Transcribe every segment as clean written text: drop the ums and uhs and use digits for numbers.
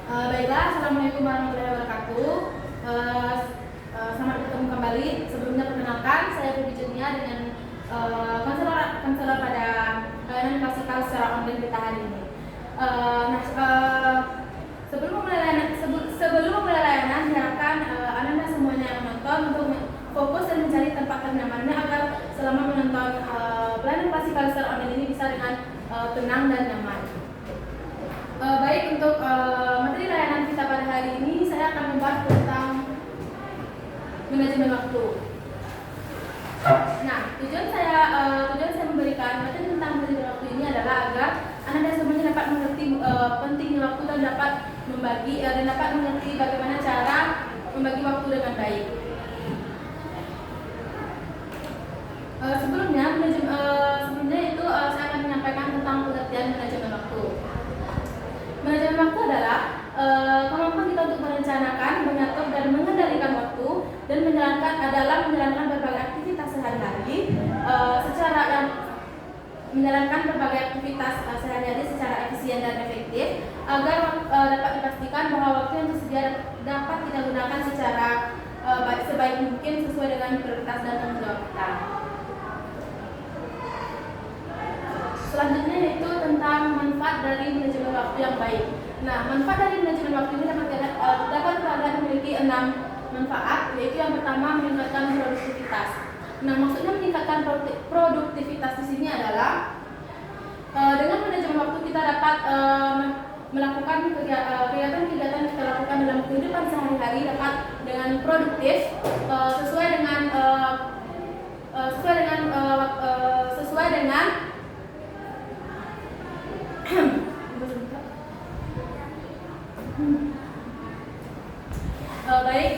Baiklah, Assalamualaikum warahmatullahi wabarakatuh. Selamat bertemu kembali. Sebelumnya perkenalkan, saya Ruby Jenia dengan konselor pada layanan klasikal secara online kita hari ini. Sebelum memulai layanan, diharapkan Anda semuanya yang menonton untuk fokus dan mencari tempat ternyamannya agar selama menonton pelayanan klasikal secara online ini bisa dengan tenang dan nyaman. Baik, untuk materi layanan kita pada hari ini saya akan membahas tentang manajemen waktu. Nah, tujuan saya memberikan materi tentang manajemen waktu ini adalah agar Anda semuanya dapat mengerti pentingnya waktu dan dapat mengerti bagaimana cara membagi waktu dengan baik. Sebelumnya itu saya akan menyampaikan tentang pengertian manajemen waktu. Manajemen waktu adalah kemampuan kita untuk merencanakan, mengatur dan mengendalikan waktu dan menjalankan berbagai aktivitas sehari-hari secara efisien dan efektif agar dapat dipastikan bahwa waktu yang tersedia dapat kita gunakan secara sebaik mungkin sesuai dengan prioritas dan tanggung jawab kita. Selanjutnya yaitu tentang manfaat dari manajemen waktu yang baik. Nah, manfaat dari manajemen waktu ini dapat kita memiliki 6 manfaat, yaitu yang pertama meningkatkan produktivitas. Nah, maksudnya meningkatkan produktivitas di sini adalah dengan manajemen waktu kita dapat melakukan kegiatan-kegiatan yang kita lakukan dalam kehidupan sehari-hari dapat dengan produktif sesuai dengan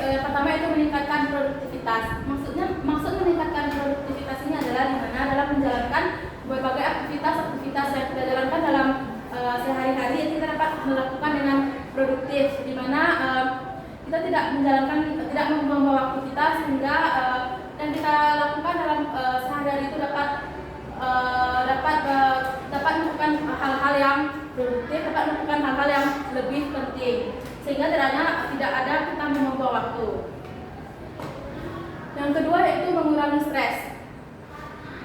yang pertama itu meningkatkan produktivitas. Maksud meningkatkan produktivitas ini adalah di mana dalam menjalankan berbagai aktivitas yang kita jalankan dalam sehari-hari yang kita dapat melakukan dengan produktif, di mana kita tidak membuang waktu kita sehingga yang kita lakukan dalam sehari-hari itu dapat melakukan hal-hal yang produktif, dapat melakukan hal-hal yang lebih penting, sehingga tidak ada kita membuang waktu. Yang kedua yaitu mengurangi stres.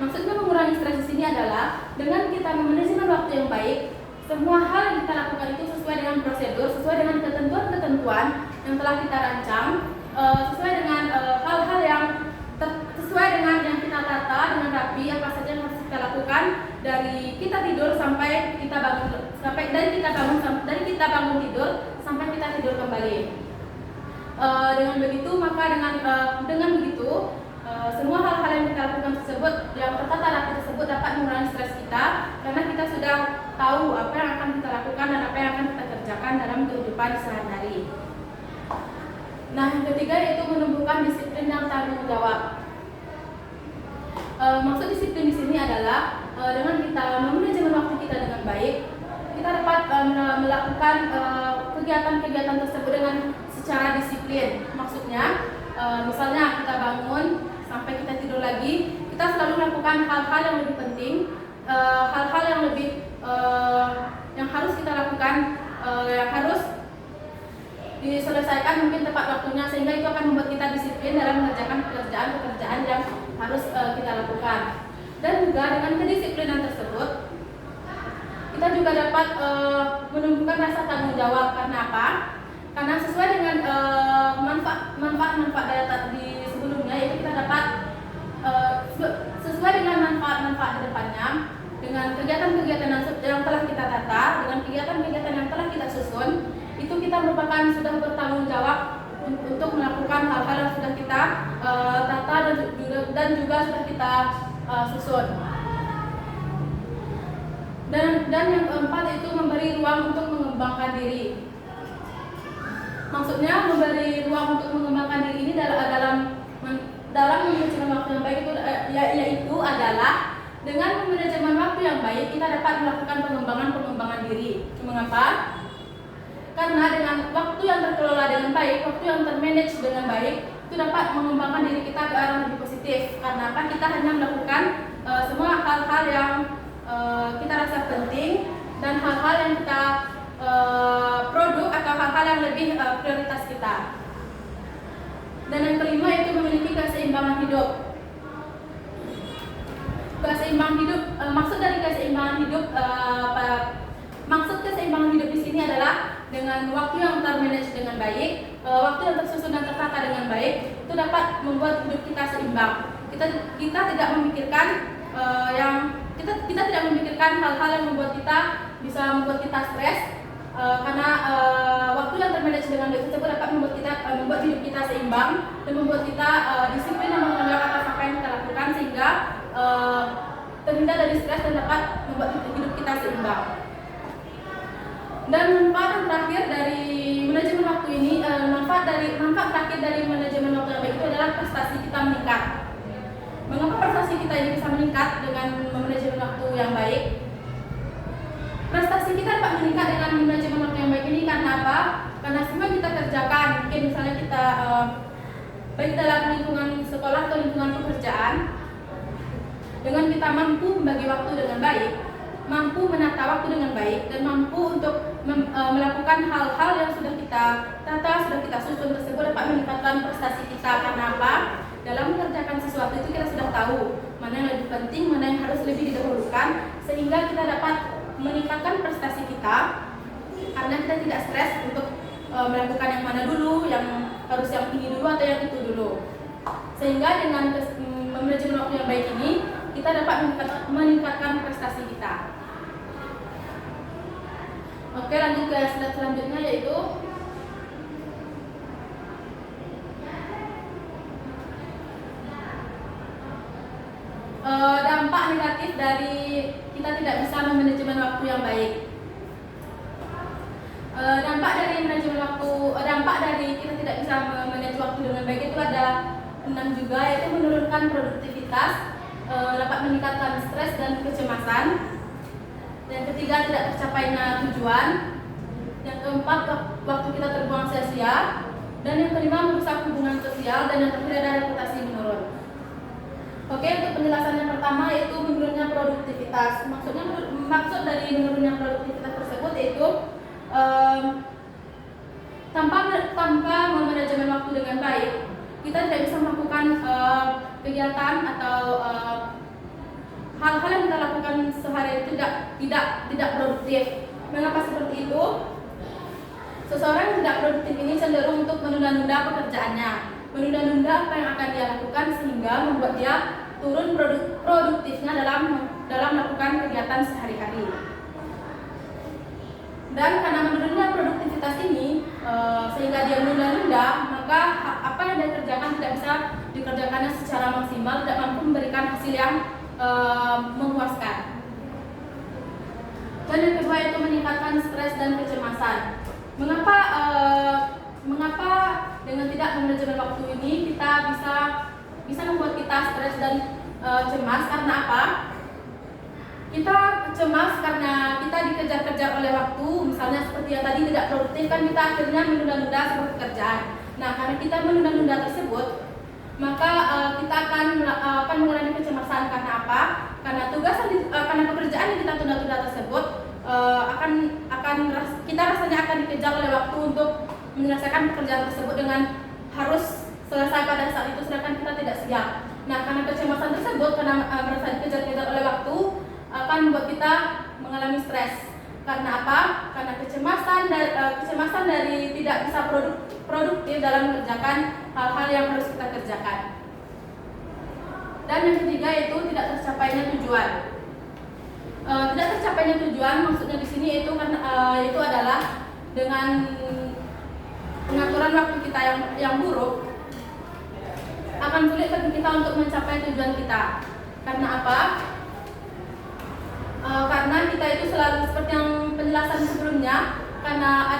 Maksudnya mengurangi stres di sini adalah dengan kita memanajemen waktu yang baik, semua hal yang kita lakukan itu sesuai dengan prosedur, sesuai dengan ketentuan-ketentuan yang telah kita rancang, sesuai dengan hal-hal yang sesuai dengan yang kita tata dengan rapi, apa saja yang harus kita lakukan dari kita tidur sampai kita bangun tidur sampai kita tidur kembali. Dengan begitu semua hal-hal yang kita lakukan tersebut yang tertata rapi tersebut dapat mengurangi stres kita karena kita sudah tahu apa yang akan kita lakukan dan apa yang akan kita kerjakan dalam kehidupan sehari-hari. Nah, yang ketiga yaitu menumbuhkan disiplin dan tanggung jawab. Maksud disiplin di sini adalah dengan kita memanajemen waktu kita dengan baik, kita dapat melakukan kegiatan-kegiatan tersebut dengan secara disiplin. Maksudnya, misalnya kita bangun sampai kita tidur lagi, kita selalu melakukan hal-hal yang lebih penting, hal-hal yang yang harus kita lakukan, yang harus diselesaikan mungkin tepat waktunya, sehingga itu akan membuat kita disiplin dalam mengerjakan pekerjaan yang harus kita lakukan. Dan juga dengan kedisiplinan tersebut kita juga dapat menumbuhkan rasa tanggung jawab. Karena apa? Karena sesuai dengan manfaat-manfaat di sebelumnya, yaitu kita dapat sesuai dengan manfaat-manfaat di depannya dengan kegiatan-kegiatan yang telah kita tata, dengan kegiatan-kegiatan yang telah kita susun, itu kita sudah bertanggung jawab untuk melakukan hal-hal yang sudah kita tata dan juga sudah kita susun. Dan yang keempat itu memberi ruang untuk mengembangkan diri. Maksudnya memberi ruang untuk mengembangkan diri ini dalam manajemen waktu yang baik itu yaitu adalah dengan manajemen waktu yang baik kita dapat melakukan pengembangan diri. Mengapa? Karena dengan waktu yang terkelola dengan baik, waktu yang termanage dengan baik, itu dapat mengembangkan diri kita ke arah lebih positif. Karena apa? Kita hanya melakukan semua hal-hal yang kita rasa penting dan hal-hal yang kita produk atau hal-hal prioritas kita. Dan yang kelima itu memiliki keseimbangan hidup. Keseimbangan hidup, maksud dari keseimbangan hidup, maksud keseimbangan hidup di sini adalah dengan waktu yang termanage dengan baik, waktu yang tersusun dan tertata dengan baik, itu dapat membuat hidup kita seimbang. Kita tidak memikirkan kita tidak memikirkan hal-hal yang membuat kita stres, karena waktu yang termanage dengan baik tersebut dapat membuat hidup kita seimbang dan membuat kita disiplin dan mengerjakan apa yang kita lakukan sehingga terhindar dari stres dan dapat membuat hidup kita seimbang. Dan manfaat yang terakhir dari manajemen waktu ini, manfaat terakhir dari manajemen waktu yang baik itu adalah prestasi kita meningkat. Mengapa prestasi kita ini bisa meningkat dengan manajemen waktu yang baik? Prestasi kita dapat meningkat dengan manajemen waktu yang baik ini karena apa? Karena semua yang kita kerjakan, mungkin misalnya kita baik dalam lingkungan sekolah atau lingkungan pekerjaan, dengan kita mampu membagi waktu dengan baik, mampu menata waktu dengan baik, dan mampu untuk melakukan hal-hal yang sudah kita tata, sudah kita susun tersebut dapat meningkatkan prestasi kita. Karena apa? Dalam mengerjakan sesuatu itu kita sudah tahu mana yang lebih penting, mana yang harus lebih didahulukan, sehingga kita dapat meningkatkan prestasi kita karena kita tidak stres untuk melakukan yang mana dulu, yang harus yang ini dulu atau yang itu dulu. Sehingga dengan manajemen waktu yang baik ini kita dapat meningkatkan prestasi kita. Oke, lanjut ke slide selanjutnya, yaitu dampak negatif dari kita tidak bisa memanajemen waktu yang baik. Dampak dari kita tidak bisa memanage waktu dengan baik itu ada 6 juga, yaitu menurunkan produktivitas, dapat meningkatkan stres dan kecemasan. Yang ketiga, tidak tercapainya tujuan. Yang keempat, waktu kita terbuang sia-sia. Dan yang kelima, merusak hubungan sosial. Dan yang terakhir ada reputasi menurun. Oke, untuk penjelasan yang pertama yaitu menurunnya produktivitas. Maksud dari menurunnya produktivitas tersebut yaitu tanpa memanajemen waktu dengan baik, kita tidak bisa melakukan kegiatan atau hal-hal yang kita lakukan sehari itu tidak produktif. Mengapa seperti itu? Seseorang yang tidak produktif ini cenderung untuk menunda-nunda pekerjaannya, menunda-nunda apa yang akan dia lakukan, sehingga membuat dia turun produktifnya dalam melakukan kegiatan sehari-hari. Dan karena menurunnya produktivitas ini, sehingga dia menunda-nunda, maka apa yang dia kerjakan tidak bisa dikerjakannya secara maksimal, tidak mampu memberikan hasil yang memuaskan. Dan yang kedua itu meningkatkan stres dan kecemasan. Mengapa dengan tidak memanajemen waktu ini kita bisa membuat kita stres dan cemas? Karena apa? Kita cemas karena kita dikejar-kejar oleh waktu, misalnya seperti yang tadi tidak produktif, kan kita akhirnya menunda-nunda sebuah pekerjaan. Nah, karena kita menunda-nunda tersebut, maka kita akan mengalami kecemasan. Karena apa? Karena karena pekerjaan yang kita tunda-tunda tersebut kita rasanya akan dikejar oleh waktu untuk menyelesaikan pekerjaan tersebut dengan harus selesai pada saat itu, sedangkan kita tidak siap. Nah, karena kecemasan tersebut, karena merasa dikejar-kejar oleh waktu, akan membuat kita mengalami stres. Karena apa? Karena kecemasan dari tidak bisa produktif dalam mengerjakan hal-hal yang harus kita kerjakan. Dan yang ketiga itu tidak tercapainya tujuan. Tidak tercapainya tujuan maksudnya di sini itu adalah dengan pengaturan waktu kita yang buruk, akan sulit bagi kita untuk mencapai tujuan kita. Karena apa? Karena kita itu selalu seperti yang penjelasan sebelumnya, karena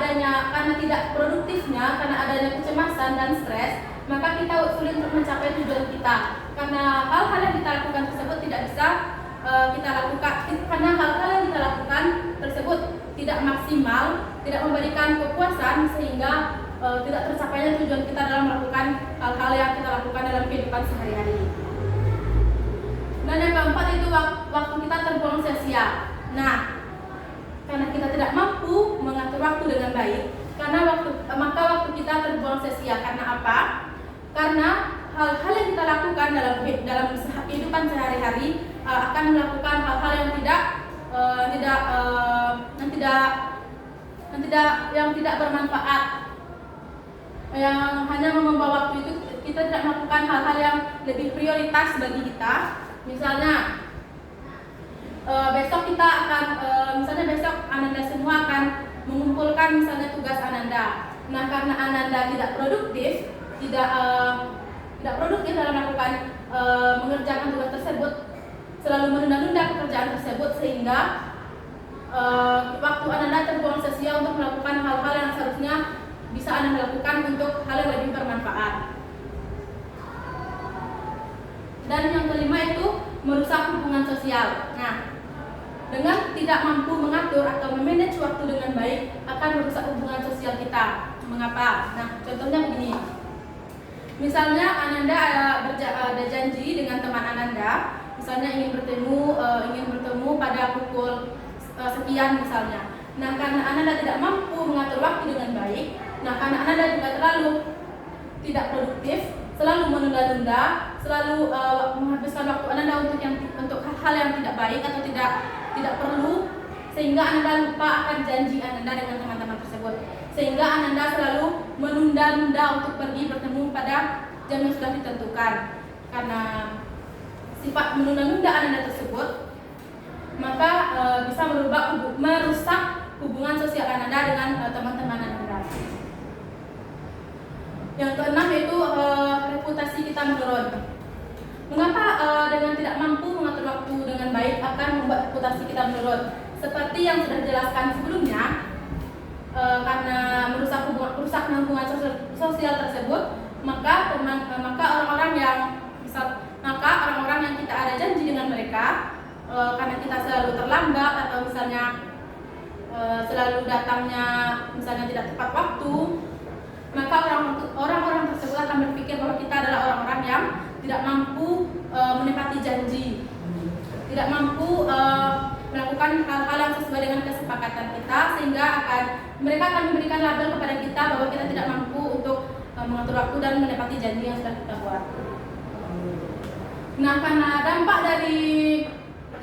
tidak produktifnya, karena adanya kecemasan dan stres, maka kita sulit untuk mencapai tujuan kita. Karena hal-hal yang kita lakukan tersebut tidak bisa kita lakukan, karena hal-hal yang kita lakukan tersebut tidak maksimal, tidak memberikan kepuasan, sehingga tidak tercapainya tujuan kita dalam melakukan hal-hal yang kita lakukan dalam kehidupan sehari-hari. Dan yang keempat itu waktu kita terbuang sia-sia. Nah, karena kita tidak mampu mengatur waktu dengan baik, maka sia-sia. Karena apa? Karena hal-hal yang kita lakukan dalam kehidupan sehari-hari akan melakukan hal-hal yang tidak bermanfaat, yang hanya membawa waktu. Itu kita tidak melakukan hal-hal yang lebih prioritas bagi kita. Misalnya besok kita akan misalnya besok Ananda semua akan mengumpulkan misalnya tugas Ananda. Nah, karena Ananda tidak produktif dalam melakukan mengerjakan tugas tersebut, selalu menunda-nunda pekerjaan tersebut, sehingga waktu Ananda terbuang sia-sia untuk melakukan hal-hal yang seharusnya bisa Anda lakukan untuk hal yang lebih bermanfaat. Dan yang kelima itu merusak hubungan sosial. Nah, dengan tidak mampu mengatur atau memanage waktu dengan baik akan merusak hubungan sosial kita. Mengapa? Nah, contohnya begini. Misalnya Ananda ada janji dengan teman Ananda, misalnya ingin bertemu pada pukul sekian misalnya. Nah, karena Ananda tidak mampu mengatur waktu dengan baik, nah karena Ananda juga terlalu tidak produktif, selalu menunda-nunda, selalu menghabiskan waktu Ananda untuk hal-hal yang tidak baik atau tidak perlu, sehingga Ananda lupa akan janji Ananda dengan teman-teman tersebut, sehingga Ananda selalu menunda-nunda untuk pergi bertemu pada jam yang sudah ditentukan. Karena sifat menunda-nunda Ananda tersebut, maka bisa merusak hubungan sosial Ananda dengan teman-teman Ananda. Yang keenam yaitu reputasi kita menurun. Mengapa dengan tidak mampu mengatur waktu dengan baik akan membuat reputasi kita menurun? Seperti yang sudah dijelaskan sebelumnya, karena merusak hubungan sosial tersebut, maka orang-orang yang kita ada janji dengan mereka, karena kita selalu terlambat atau misalnya selalu datangnya misalnya tidak tepat waktu, maka orang-orang tersebut akan berpikir bahwa kita adalah orang-orang yang tidak mampu menepati janji, tidak mampu melakukan hal-hal yang sesuai dengan kesepakatan kita, sehingga mereka akan memberikan label kepada kita bahwa kita tidak mampu untuk mengatur waktu dan menepati janji yang sudah kita buat. Nah, karena dampak dari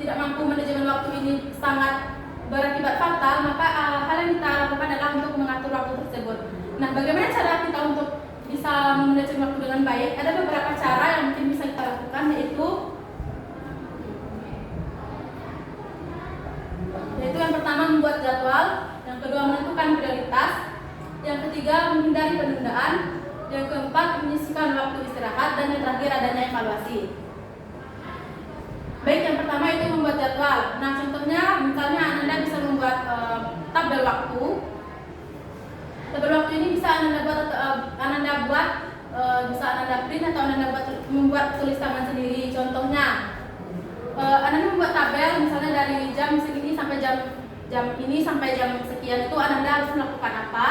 tidak mampu manajemen waktu ini sangat berakibat fatal, maka hal yang kita lakukan adalah untuk mengatur waktu tersebut. Nah, bagaimana cara kita untuk bisa manajemen waktu dengan baik? Ada beberapa cara yang mungkin bisa kita lakukan, yaitu yang pertama membuat jadwal, yang kedua menentukan prioritas, yang ketiga menghindari penundaan, yang keempat menyisihkan waktu istirahat, dan yang terakhir adanya evaluasi. Baik, yang pertama itu membuat jadwal. Nah, contohnya misalnya Ananda bisa membuat tabel waktu. Tabel waktu ini bisa Ananda buat bisa Ananda print atau Ananda membuat tulis tangan sendiri. Contohnya Ananda membuat tabel misalnya dari jam segini sampai jam ini sampai jam sekian itu Ananda harus melakukan apa.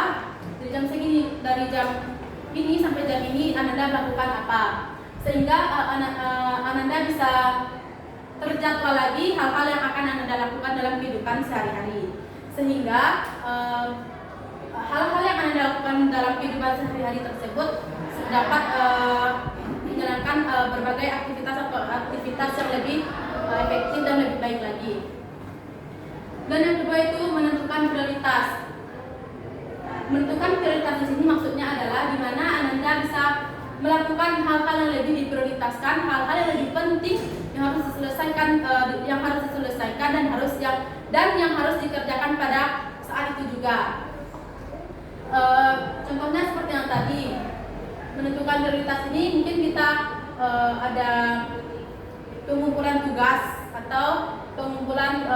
Dari jam segini, dari jam ini sampai jam ini Ananda melakukan apa, sehingga Ananda bisa terjadwal lagi hal-hal yang akan Ananda lakukan dalam kehidupan sehari-hari, sehingga hal-hal yang Ananda lakukan dalam kehidupan sehari-hari tersebut dapat menjalankan berbagai aktivitas yang lebih efektif dan lebih baik lagi. Dan yang kedua itu menentukan prioritas. Menentukan prioritas di sini maksudnya adalah di mana Ananda bisa melakukan hal-hal yang lebih diprioritaskan, hal-hal yang lebih penting yang harus diselesaikan, dan yang harus dikerjakan pada saat itu juga. Contohnya seperti yang tadi, menentukan prioritas ini mungkin kita ada pengumpulan tugas atau pengumpulan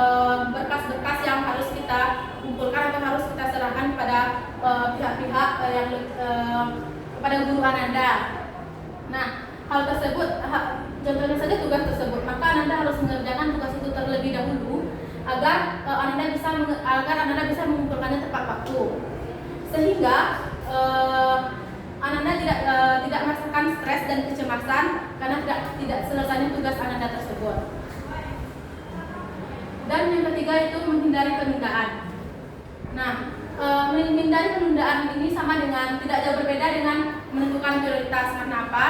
berkas-berkas yang harus kita kumpulkan atau harus kita serahkan kepada pihak-pihak yang kepada guru Ananda. Nah, hal tersebut, contohnya saja tugas tersebut, maka Ananda harus mengerjakan tugas itu terlebih dahulu agar Ananda bisa mengumpulkannya tepat waktu, sehingga Ananda tidak merasakan stres dan kecemasan karena tidak selesainya tugas Ananda tersebut. Dan yang ketiga itu menghindari penundaan. Nah, menghindari penundaan ini sama dengan tidak jauh berbeda dengan menentukan prioritas. Karena apa?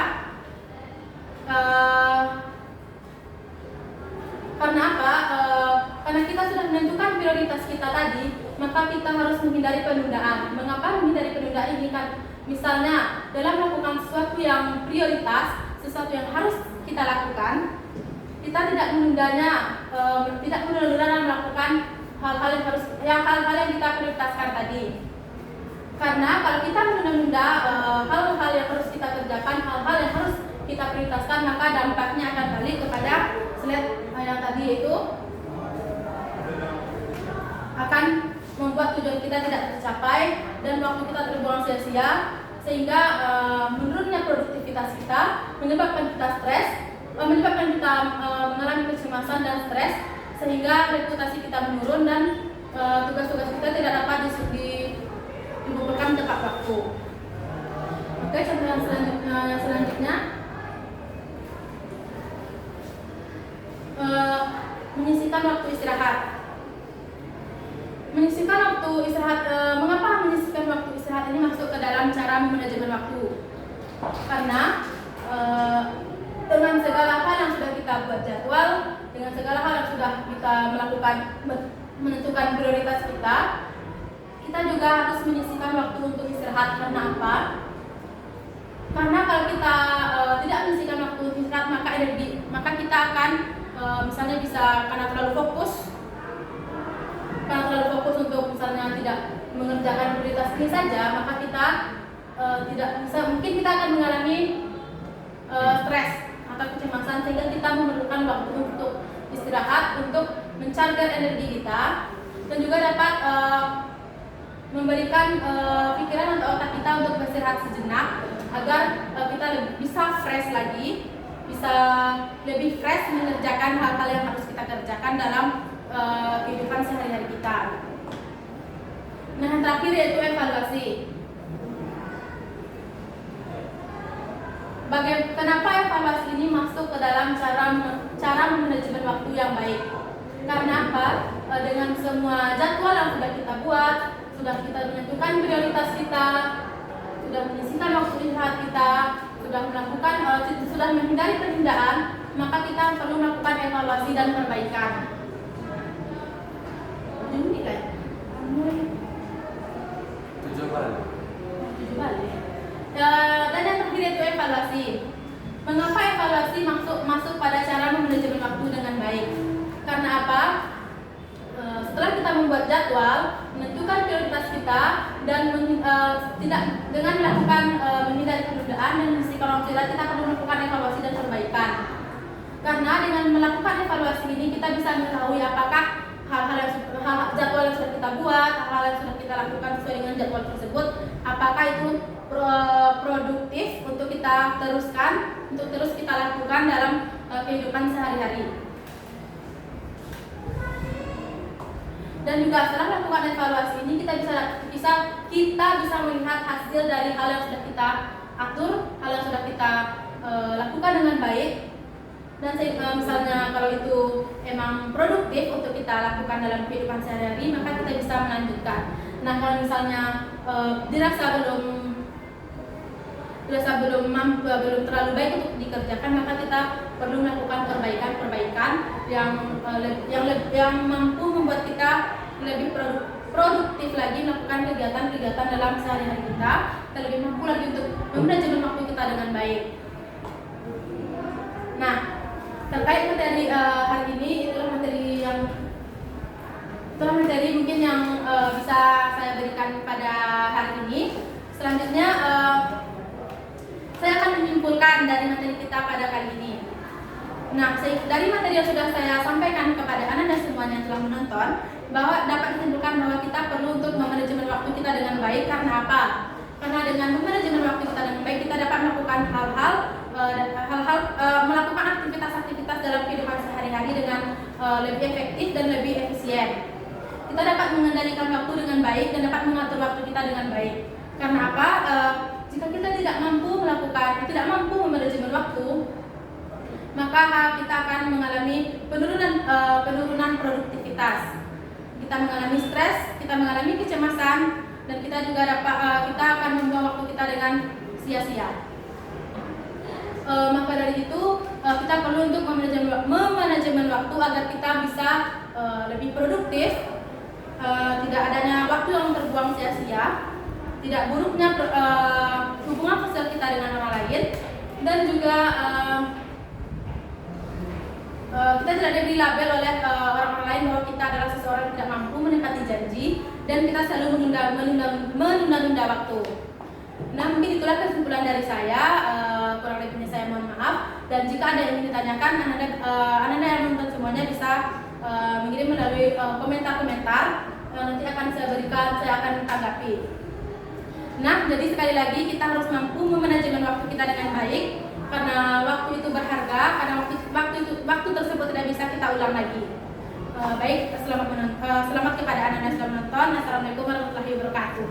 Karena kita sudah menentukan prioritas kita tadi, maka kita harus menghindari penundaan. Mengapa menghindari penundaan ini? Kan misalnya dalam melakukan sesuatu yang prioritas, sesuatu yang harus kita lakukan, kita tidak menundanya, tidak menunda melakukan hal-hal yang kita prioritaskan tadi. Karena kalau kita menunda hal-hal yang harus kita kerjakan, hal-hal yang harus kita prioritaskan, maka dampaknya akan balik kepada slide yang tadi, yaitu akan membuat tujuan kita tidak tercapai dan waktu kita terbuang sia-sia, sehingga menurunnya produktivitas kita, menyebabkan kita stres, menyebabkan kita mengalami kecemasan dan stres, sehingga reputasi kita menurun dan tugas-tugas kita tidak dapat digugurkan tepat waktu. Oke, contoh yang selanjutnya, menyisihkan waktu istirahat. Menyisihkan waktu istirahat, mengapa menyisihkan waktu istirahat ini masuk ke dalam cara manajemen waktu? Karena dengan segala hal yang sudah kita buat jadwal, dengan segala hal yang sudah kita melakukan, menentukan prioritas kita juga harus menyisihkan waktu untuk istirahat. Karena apa? Karena kalau kita tidak menyisihkan waktu untuk istirahat, maka kita akan misalnya bisa karena terlalu fokus untuk misalnya tidak mengerjakan prioritas ini saja, maka kita tidak bisa, mungkin kita akan mengalami stres atau kecemasan, sehingga kita memerlukan waktu untuk istirahat, untuk mencarger energi kita, dan juga dapat memberikan pikiran atau otak kita untuk beristirahat sejenak agar kita bisa fresh lagi, bisa lebih fresh mengerjakan hal-hal yang harus kita kerjakan dalam kehidupan sehari-hari kita. Nah, yang terakhir yaitu evaluasi. Kenapa evaluasi ini masuk ke dalam cara manajemen waktu yang baik? Karena apa? Dengan semua jadwal yang sudah kita buat, sudah kita menentukan prioritas kita, sudah menyisihkan waktu istirahat kita, sudah menghindari penundaan, maka kita perlu melakukan evaluasi dan perbaikan. Ini kan? 7 balik. Dan yang terakhir itu evaluasi. Mengapa evaluasi masuk pada cara manajemen waktu dengan baik? Karena apa? Setelah kita membuat jadwal, menentukan prioritas kita, dan tidak dengan melakukan menghindari penundaan dan menyisihkan waktu kita perlu melakukan evaluasi dan perbaikan. Karena dengan melakukan evaluasi ini kita bisa mengetahui apakah jadwal yang sudah kita buat, hal-hal yang sudah kita lakukan sesuai dengan jadwal tersebut, apakah itu produktif untuk kita teruskan, untuk terus kita lakukan dalam kehidupan sehari-hari. Dan juga setelah melakukan evaluasi ini kita bisa melihat hasil dari hal yang sudah kita atur, hal yang sudah kita lakukan dengan baik. Dan misalnya kalau itu emang produktif untuk kita lakukan dalam kehidupan sehari-hari, maka kita bisa melanjutkan. Nah, kalau misalnya dirasa belum terlalu baik untuk dikerjakan, maka kita perlu melakukan perbaikan yang mampu membuat kita lebih produktif lagi melakukan kegiatan-kegiatan dalam sehari-hari kita lebih mampu lagi untuk memanajemen waktu kita dengan baik. Nah, terkait materi hari ini, itulah materi mungkin yang bisa saya berikan pada hari ini. Selanjutnya saya akan menyimpulkan dari materi kita pada kali ini. Nah, dari materi yang sudah saya sampaikan kepada Anda dan semuanya yang telah menonton, bahwa dapat disimpulkan bahwa kita perlu untuk memanajemen waktu kita dengan baik. Karena apa? Karena dengan memanajemen waktu kita dengan baik, kita dapat melakukan melakukan aktivitas dalam kehidupan sehari-hari dengan lebih efektif dan lebih efisien. Kita dapat mengendalikan waktu dengan baik dan dapat mengatur waktu kita dengan baik. Karena apa? Jika kita tidak mampu memanajemen waktu, maka kita akan mengalami penurunan produktivitas. kita mengalami stres, kita mengalami kecemasan, dan kita juga kita akan membuang waktu kita dengan sia-sia. Maka dari itu kita perlu untuk memanajemen waktu agar kita bisa lebih produktif, tidak adanya waktu yang terbuang sia-sia, tidak buruknya hubungan sosial kita dengan orang lain, dan juga kita tidak diberi label oleh orang-orang lain bahwa kita adalah seseorang yang tidak mampu menepati janji dan kita selalu menunda waktu. Nah, mungkin itulah kesimpulan dari saya. Kurang lebihnya saya mohon maaf. Dan jika ada yang ingin ditanyakan, Anda yang menonton semuanya bisa mengirim melalui komentar-komentar. Nanti akan saya akan tanggapi. Nah, jadi sekali lagi kita harus mampu memanajemen waktu kita dengan baik, karena waktu itu berharga, karena waktu tersebut tidak bisa kita ulang lagi. Baik, selamat kepada Anda yang sudah menonton. Assalamualaikum warahmatullahi wabarakatuh.